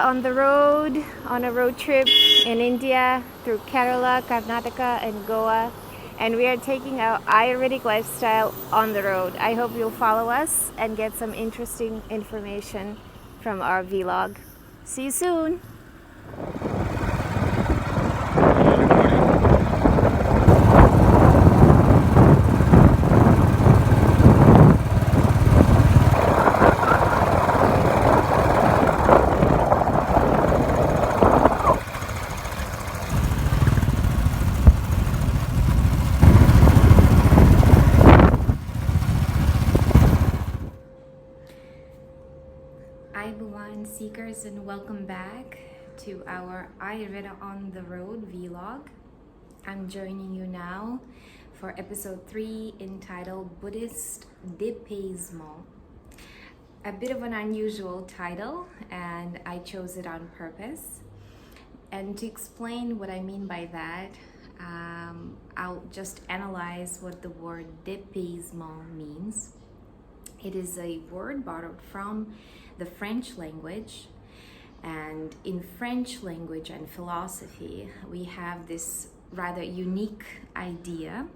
on the road on a road trip in India through Kerala, Karnataka, and Goa. And we are taking our Ayurvedic lifestyle on the road. I hope you'll follow us and get some interesting information from our vlog. See you soon! Seekers, and welcome back to our Ayurveda on the road vlog. I'm joining you now for episode 3 entitled Buddhist Dépaysement. A bit of an unusual title, and I chose it on purpose. And to explain what I mean by that, I'll just analyze what the word dépaysement means. It is a word borrowed from the French language, and in French language and philosophy we have this rather unique idea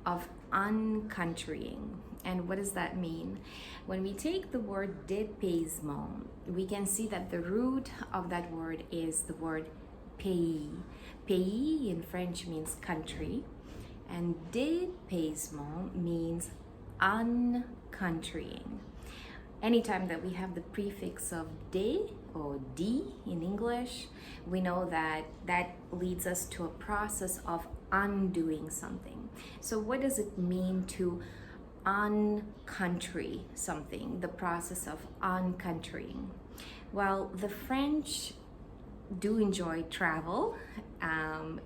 of uncountrying. And what does that mean? When we take the word dépaysement, we can see that the root of that word is the word pays. Pays in French means country, and dépaysement means uncountrying. Anytime that we have the prefix of de or di in English, we know that that leads us to a process of undoing something. So what does it mean to uncountry something, the process of uncountrying? Well, the French do enjoy travel.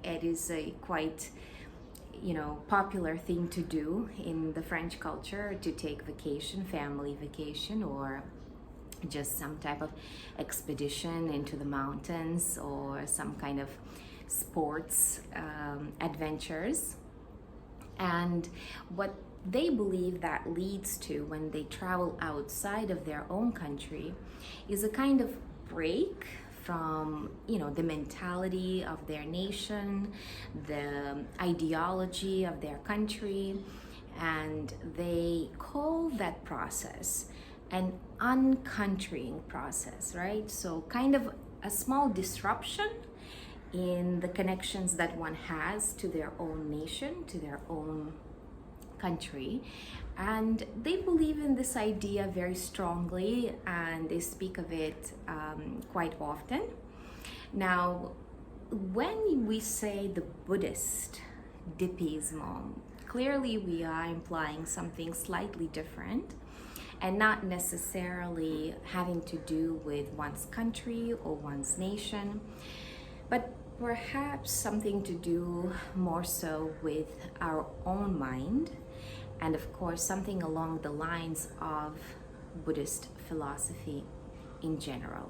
It is a quite popular thing to do in the French culture, to take vacation, family vacation, or just some type of expedition into the mountains, or some kind of sports adventures. And what they believe that leads to when they travel outside of their own country is a kind of break from the mentality of their nation, the ideology of their country, and they call that process an uncountrying process, right? So kind of a small disruption in the connections that one has to their own nation, to their own country. And they believe in this idea very strongly, and they speak of it quite often. Now, when we say the Buddhist dépaysement, clearly we are implying something slightly different, and not necessarily having to do with one's country or one's nation, but perhaps something to do more so with our own mind, and of course something along the lines of Buddhist philosophy in general.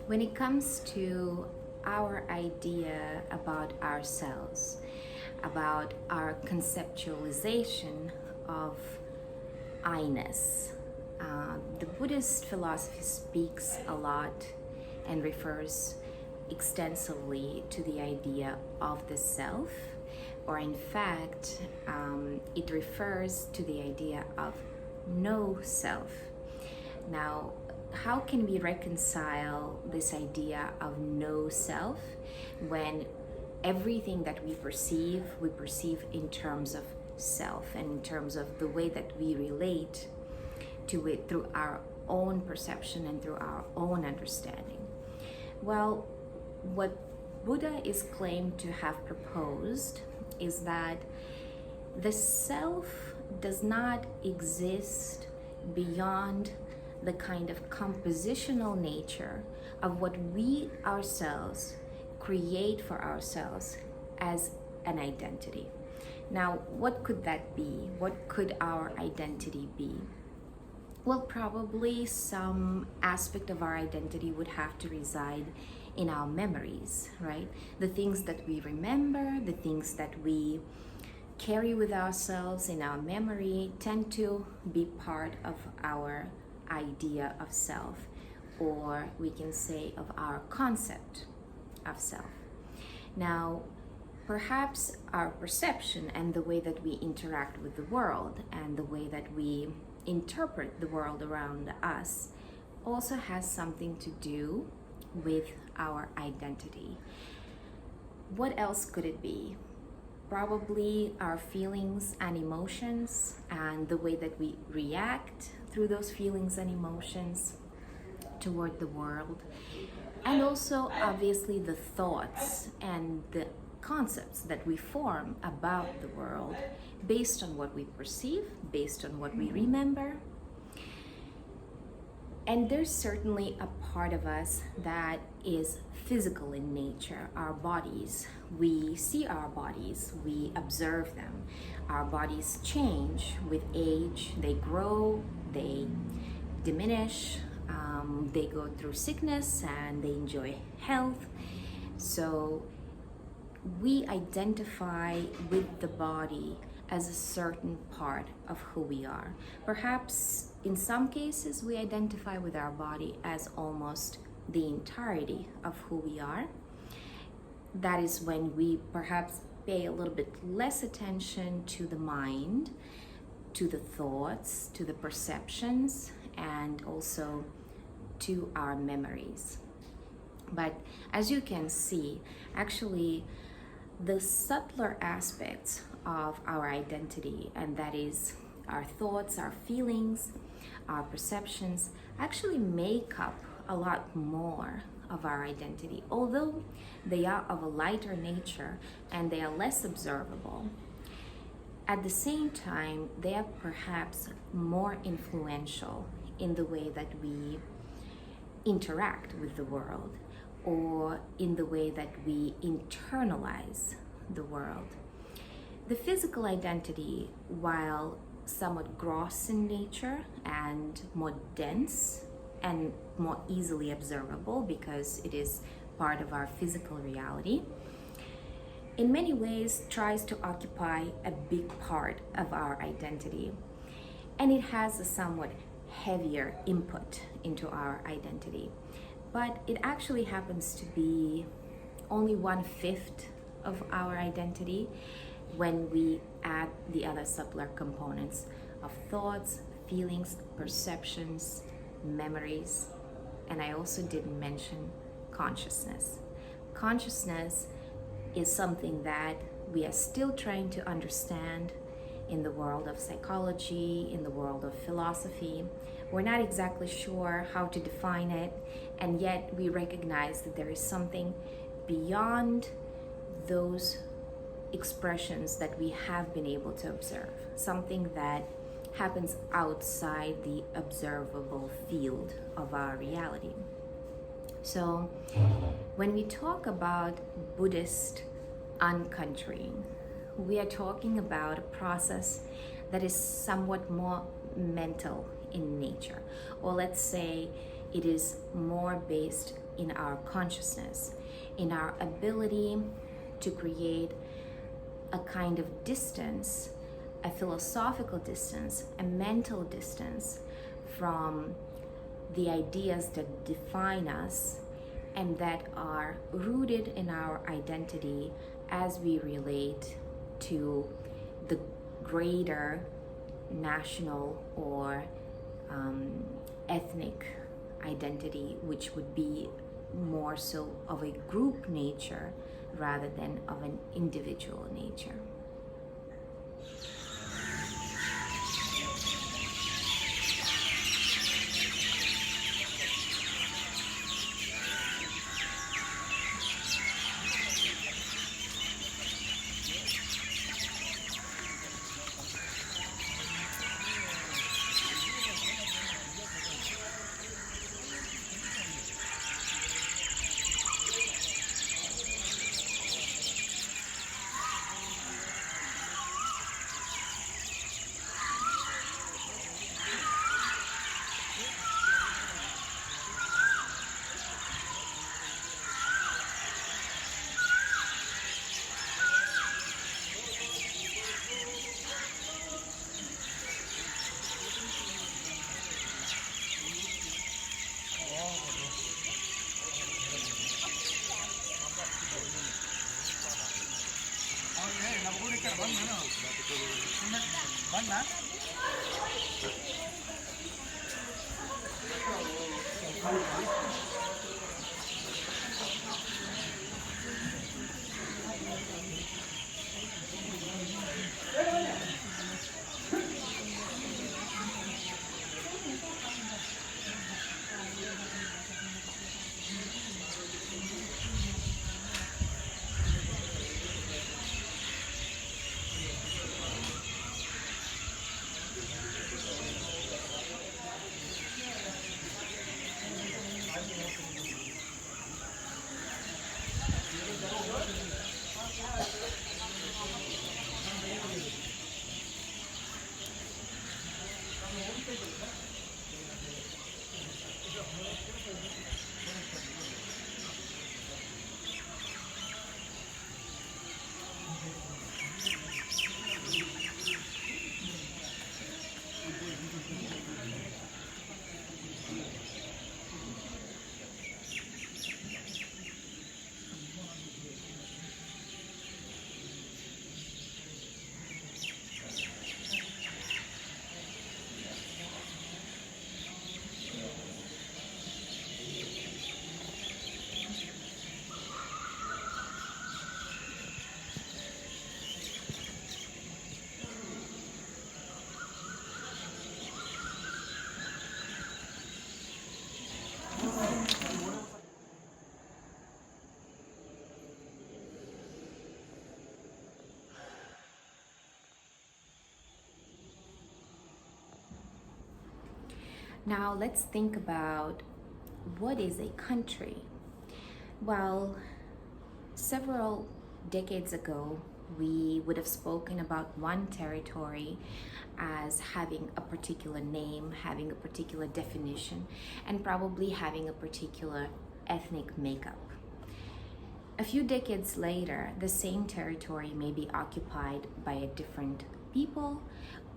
When it comes to our idea about ourselves, about our conceptualization of I-ness, the Buddhist philosophy speaks a lot and refers extensively to the idea of the self, or in fact, it refers to the idea of no self. Now, how can we reconcile this idea of no self when everything that we perceive in terms of self and in terms of the way that we relate to it through our own perception and through our own understanding? Well, what Buddha is claimed to have proposed is that the self does not exist beyond the kind of compositional nature of what we ourselves create for ourselves as an identity. Now, what could that be? What could our identity be? Well, probably some aspect of our identity would have to reside in our memories, right? The things that we remember, the things that we carry with ourselves in our memory tend to be part of our idea of self, or we can say of our concept of self. Now, perhaps our perception and the way that we interact with the world and the way that we interpret the world around us also has something to do with our identity. What else could it be? Probably our feelings and emotions and the way that we react through those feelings and emotions toward the world. And also, obviously, the thoughts and the concepts that we form about the world based on what we perceive, based on what we remember. And there's certainly a part of us that is physical in nature, our bodies. We see our bodies, we observe them. Our bodies change with age, they grow, they diminish, they go through sickness and they enjoy health. So we identify with the body as a certain part of who we are. Perhaps in some cases we identify with our body as almost the entirety of who we are. That is when we perhaps pay a little bit less attention to the mind, to the thoughts, to the perceptions, and also to our memories. But as you can see, actually, the subtler aspects of our identity, and that is our thoughts, our feelings, our perceptions, actually make up a lot more of our identity. Although they are of a lighter nature and they are less observable, at the same time, they are perhaps more influential in the way that we interact with the world, or in the way that we internalize the world. The physical identity, while somewhat gross in nature and more dense and more easily observable because it is part of our physical reality, in many ways tries to occupy a big part of our identity. And it has a somewhat heavier input into our identity. But it actually happens to be only 1/5 of our identity when we add the other subtler components of thoughts, feelings, perceptions, memories, and I also didn't mention consciousness. Consciousness is something that we are still trying to understand in the world of psychology, in the world of philosophy. We're not exactly sure how to define it, and yet we recognize that there is something beyond those expressions that we have been able to observe, something that happens outside the observable field of our reality. So when we talk about Buddhist uncountrying, we are talking about a process that is somewhat more mental in nature, or let's say it is more based in our consciousness, in our ability to create a kind of distance, a philosophical distance, a mental distance from the ideas that define us and that are rooted in our identity as we relate to the greater national or ethnic identity, which would be more so of a group nature rather than of an individual nature. Now let's think about what is a country. Well, several decades ago, we would have spoken about one territory as having a particular name, having a particular definition, and probably having a particular ethnic makeup. A few decades later, the same territory may be occupied by a different people,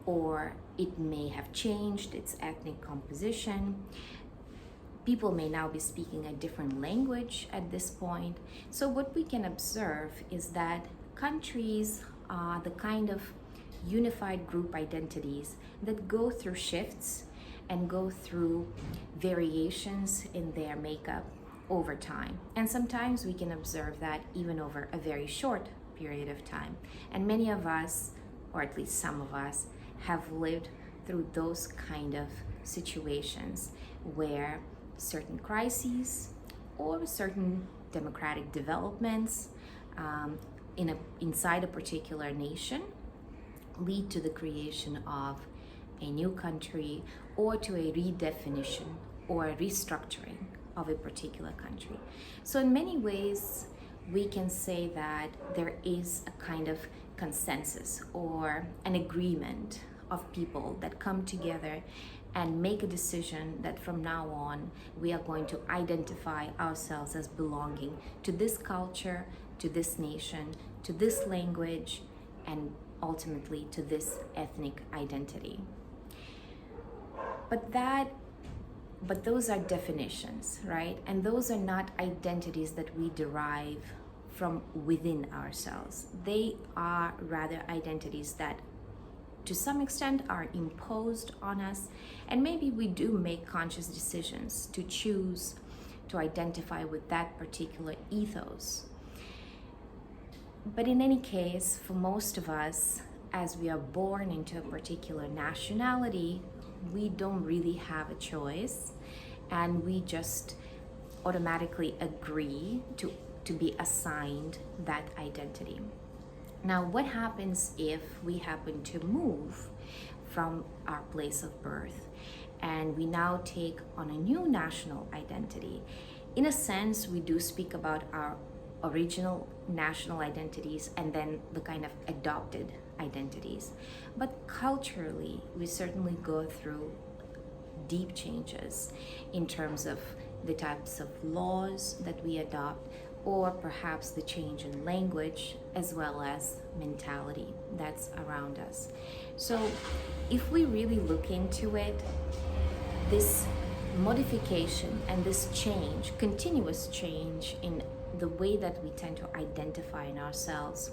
or it may have changed its ethnic composition. People may now be speaking a different language at this point. So what we can observe is that countries are the kind of unified group identities that go through shifts and go through variations in their makeup over time. And sometimes we can observe that even over a very short period of time. And many of us, or at least some of us, have lived through those kind of situations where certain crises or certain democratic developments inside a particular nation lead to the creation of a new country or to a redefinition or a restructuring of a particular country. So in many ways, we can say that there is a kind of consensus or an agreement of people that come together and make a decision that from now on we are going to identify ourselves as belonging to this culture, to this nation, to this language, and ultimately to this ethnic identity. But those are definitions, right? And those are not identities that we derive from within ourselves. They are rather identities that to some extent are imposed on us, and maybe we do make conscious decisions to choose to identify with that particular ethos. But in any case, for most of us, as we are born into a particular nationality, we don't really have a choice, and we just automatically agree to be assigned that identity. Now, what happens if we happen to move from our place of birth and we now take on a new national identity? In a sense, we do speak about our original national identities and then the kind of adopted identities. But culturally, we certainly go through deep changes in terms of the types of laws that we adopt, or perhaps the change in language as well as mentality that's around us. So if we really look into it, this modification and this change, continuous change in the way that we tend to identify in ourselves,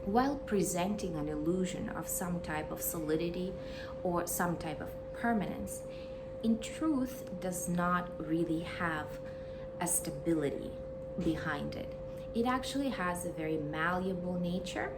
while presenting an illusion of some type of solidity or some type of permanence, in truth does not really have a stability behind it. It actually has a very malleable nature,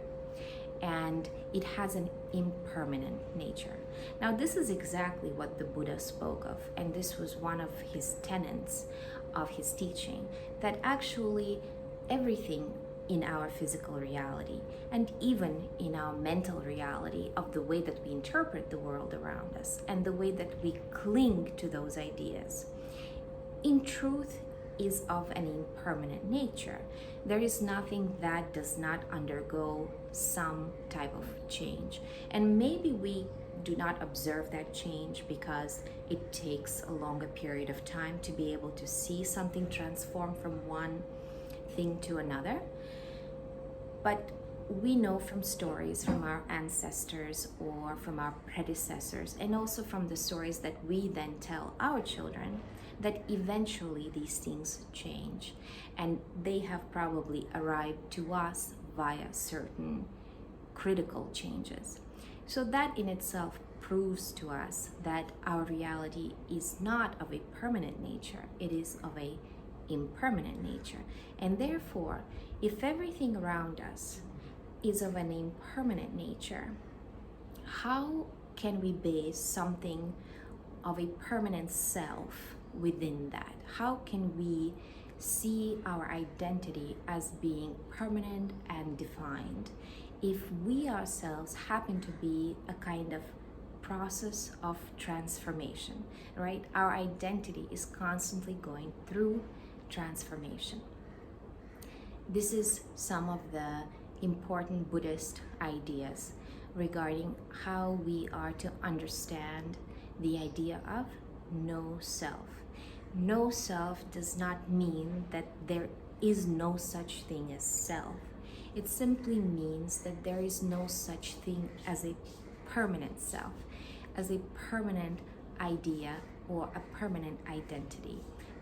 and it has an impermanent nature. Now, this is exactly what the Buddha spoke of, and this was one of his tenets of his teaching, that actually everything in our physical reality and even in our mental reality of the way that we interpret the world around us and the way that we cling to those ideas, in truth is of an impermanent nature. There is nothing that does not undergo some type of change. And maybe we do not observe that change because it takes a longer period of time to be able to see something transform from one thing to another. But we know from stories from our ancestors or from our predecessors, and also from the stories that we then tell our children, that eventually these things change, and they have probably arrived to us via certain critical changes. So that in itself proves to us that our reality is not of a permanent nature, it is of a impermanent nature. And therefore, if everything around us is of an impermanent nature, how can we base something of a permanent self within that? How can we see our identity as being permanent and defined if we ourselves happen to be a kind of process of transformation, right? Our identity is constantly going through transformation. This is some of the important Buddhist ideas regarding how we are to understand the idea of no self. No self does not mean that there is no such thing as self. It simply means that there is no such thing as a permanent self, as a permanent idea or a permanent identity.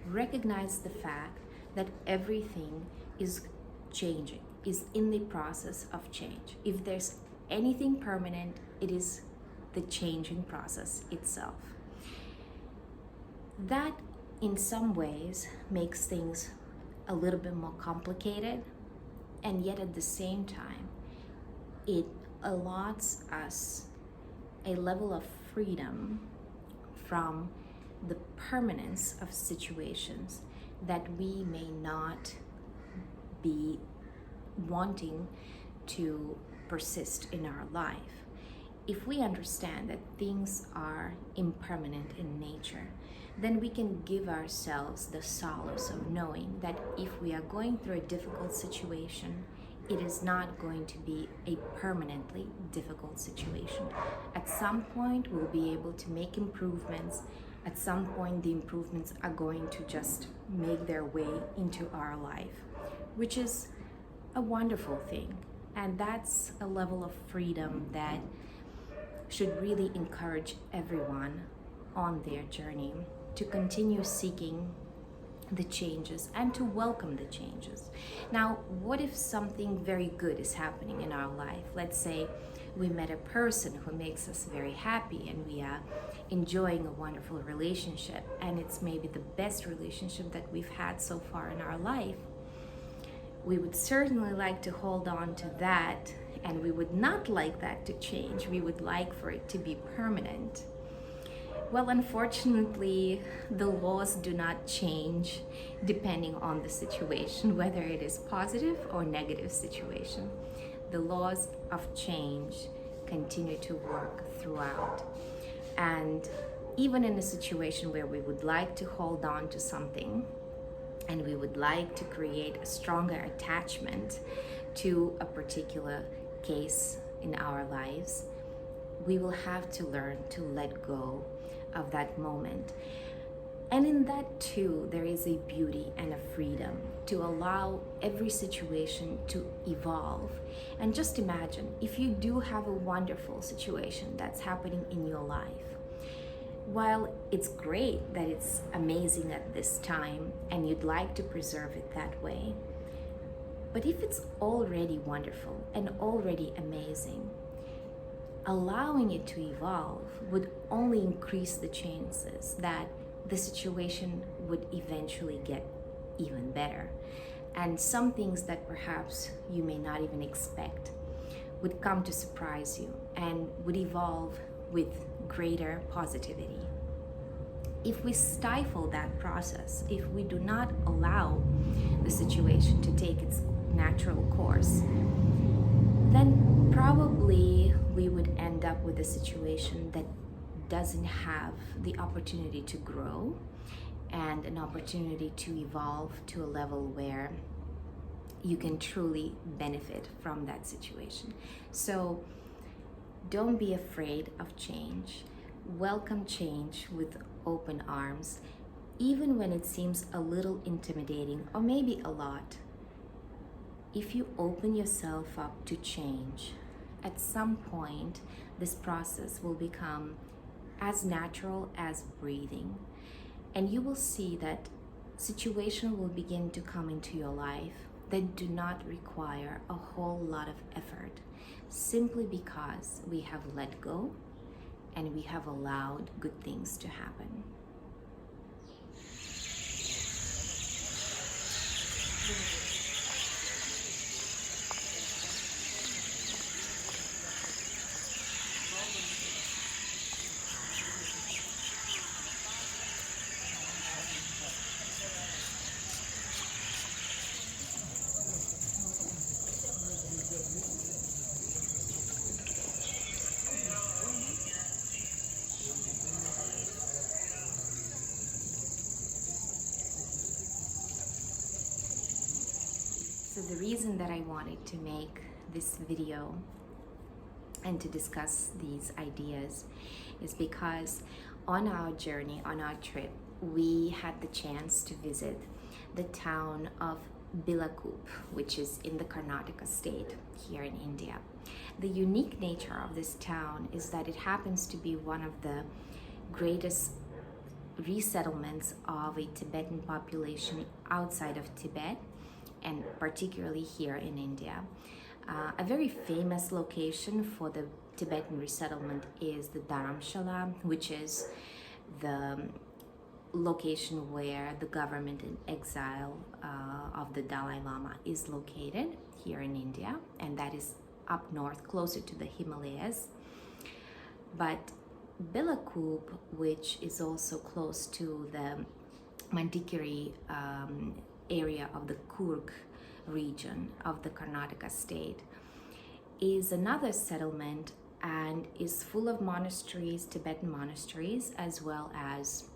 Recognize the fact that everything is changing, is in the process of change. If there's anything permanent, it is the changing process itself. That in some ways makes things a little bit more complicated, and yet at the same time, it allots us a level of freedom from the permanence of situations that we may not be wanting to persist in our life. If we understand that things are impermanent in nature, then we can give ourselves the solace of knowing that if we are going through a difficult situation, it is not going to be a permanently difficult situation. At some point, we'll be able to make improvements. At some point, the improvements are going to just make their way into our life, which is a wonderful thing. And that's a level of freedom that should really encourage everyone on their journey to continue seeking the changes and to welcome the changes. Now, what if something very good is happening in our life? Let's say we met a person who makes us very happy and we are enjoying a wonderful relationship, and it's maybe the best relationship that we've had so far in our life. We would certainly like to hold on to that, and we would not like that to change. We would like for it to be permanent. Well, unfortunately, the laws do not change depending on the situation, whether it is positive or negative situation. The laws of change continue to work throughout. And even in a situation where we would like to hold on to something and we would like to create a stronger attachment to a particular case in our lives, we will have to learn to let go of that moment. And in that too, there is a beauty and a freedom to allow every situation to evolve. And just imagine if you do have a wonderful situation that's happening in your life. While it's great that it's amazing at this time and you'd like to preserve it that way, but if it's already wonderful and already amazing, allowing it to evolve would only increase the chances that the situation would eventually get even better. And some things that perhaps you may not even expect would come to surprise you and would evolve with greater positivity. If we stifle that process, if we do not allow the situation to take its natural course, then probably we would end up with a situation that doesn't have the opportunity to grow and an opportunity to evolve to a level where you can truly benefit from that situation. So don't be afraid of change. Welcome change with open arms, even when it seems a little intimidating or maybe a lot. If you open yourself up to change, at some point this process will become as natural as breathing, and you will see that situations will begin to come into your life that do not require a whole lot of effort, simply because we have let go and we have allowed good things to happen. So the reason that I wanted to make this video and to discuss these ideas is because on our journey, on our trip, we had the chance to visit the town of Bylakuppe, which is in the Karnataka state here in India. The unique nature of this town is that it happens to be one of the greatest resettlements of a Tibetan population outside of Tibet, and particularly here in India. A very famous location for the Tibetan resettlement is the Dharamshala, which is the location where the government in exile of the Dalai Lama is located here in India, and that is up north, closer to the Himalayas. But Bylakuppe, which is also close to the Mandikeri area of the Kurg region of the Karnataka state, is another settlement and is full of monasteries, Tibetan monasteries, as well as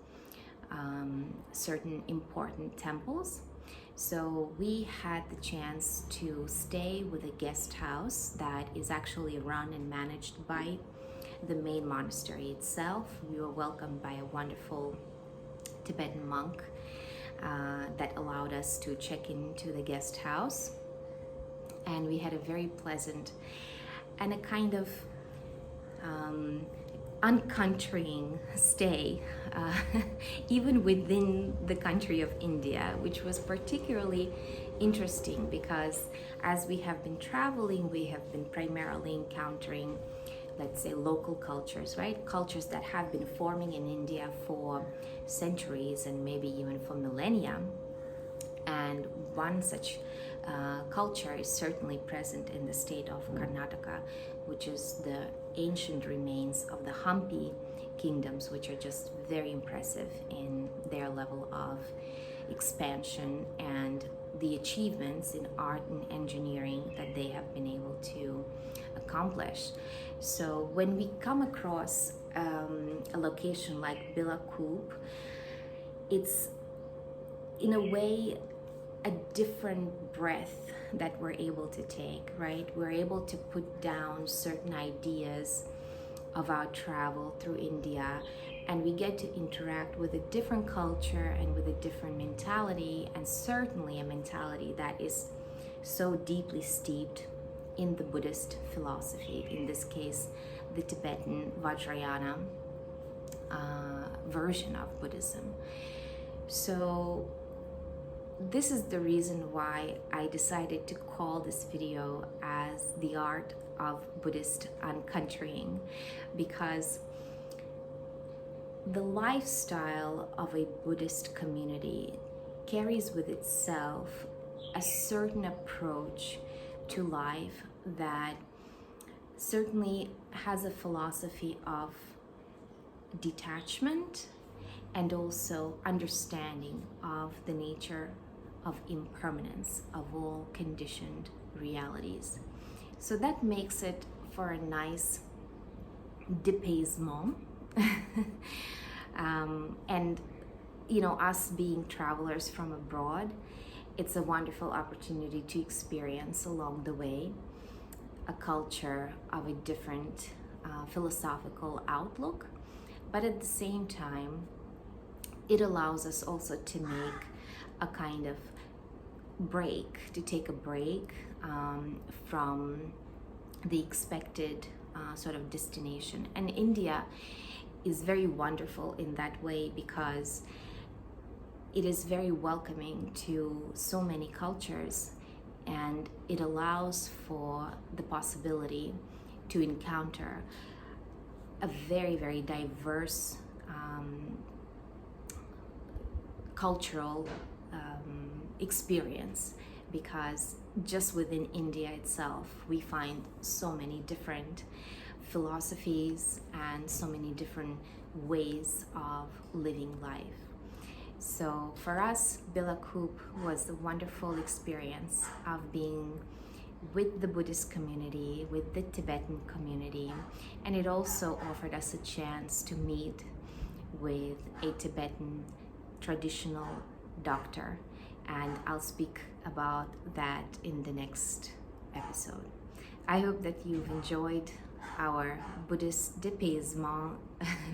certain important temples. So we had the chance to stay with a guest house that is actually run and managed by the main monastery itself. We were welcomed by a wonderful Tibetan monk that allowed us to check into the guest house, and we had a very pleasant and a kind of uncountrying stay, even within the country of India, which was particularly interesting because as we have been traveling, we have been primarily encountering, let's say, local cultures, right? Cultures that have been forming in India for centuries and maybe even for millennia. And one such culture is certainly present in the state of Karnataka, which is the ancient remains of the Hampi kingdoms, which are just very impressive in their level of expansion and the achievements in art and engineering that they have been able to accomplish. So when we come across a location like Bylakuppe, it's in a way a different breath that we're able to take, right? We're able to put down certain ideas of our travel through India, and we get to interact with a different culture and with a different mentality, and certainly a mentality that is so deeply steeped in the Buddhist philosophy, in this case, the Tibetan Vajrayana version of Buddhism. So this is the reason why I decided to call this video as the art of Buddhist uncountrying, because the lifestyle of a Buddhist community carries with itself a certain approach to life that certainly has a philosophy of detachment and also understanding of the nature of impermanence of all conditioned realities. So that makes it for a nice dépaysement. And us being travelers from abroad, it's a wonderful opportunity to experience along the way a culture of a different philosophical outlook, but at the same time it allows us also to make a kind of break, to take a break from the expected sort of destination. And India is very wonderful in that way because it is very welcoming to so many cultures, and it allows for the possibility to encounter a very, very diverse cultural experience, because just within India itself we find so many different philosophies and so many different ways of living life. So for us, Bylakuppe was a wonderful experience of being with the Buddhist community, with the Tibetan community, and it also offered us a chance to meet with a Tibetan traditional doctor, and I'll speak about that in the next episode. I hope that you've enjoyed our Buddhist dépaysement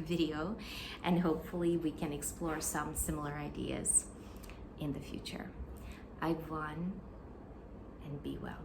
video, and hopefully we can explore some similar ideas in the future. I've won, and be well.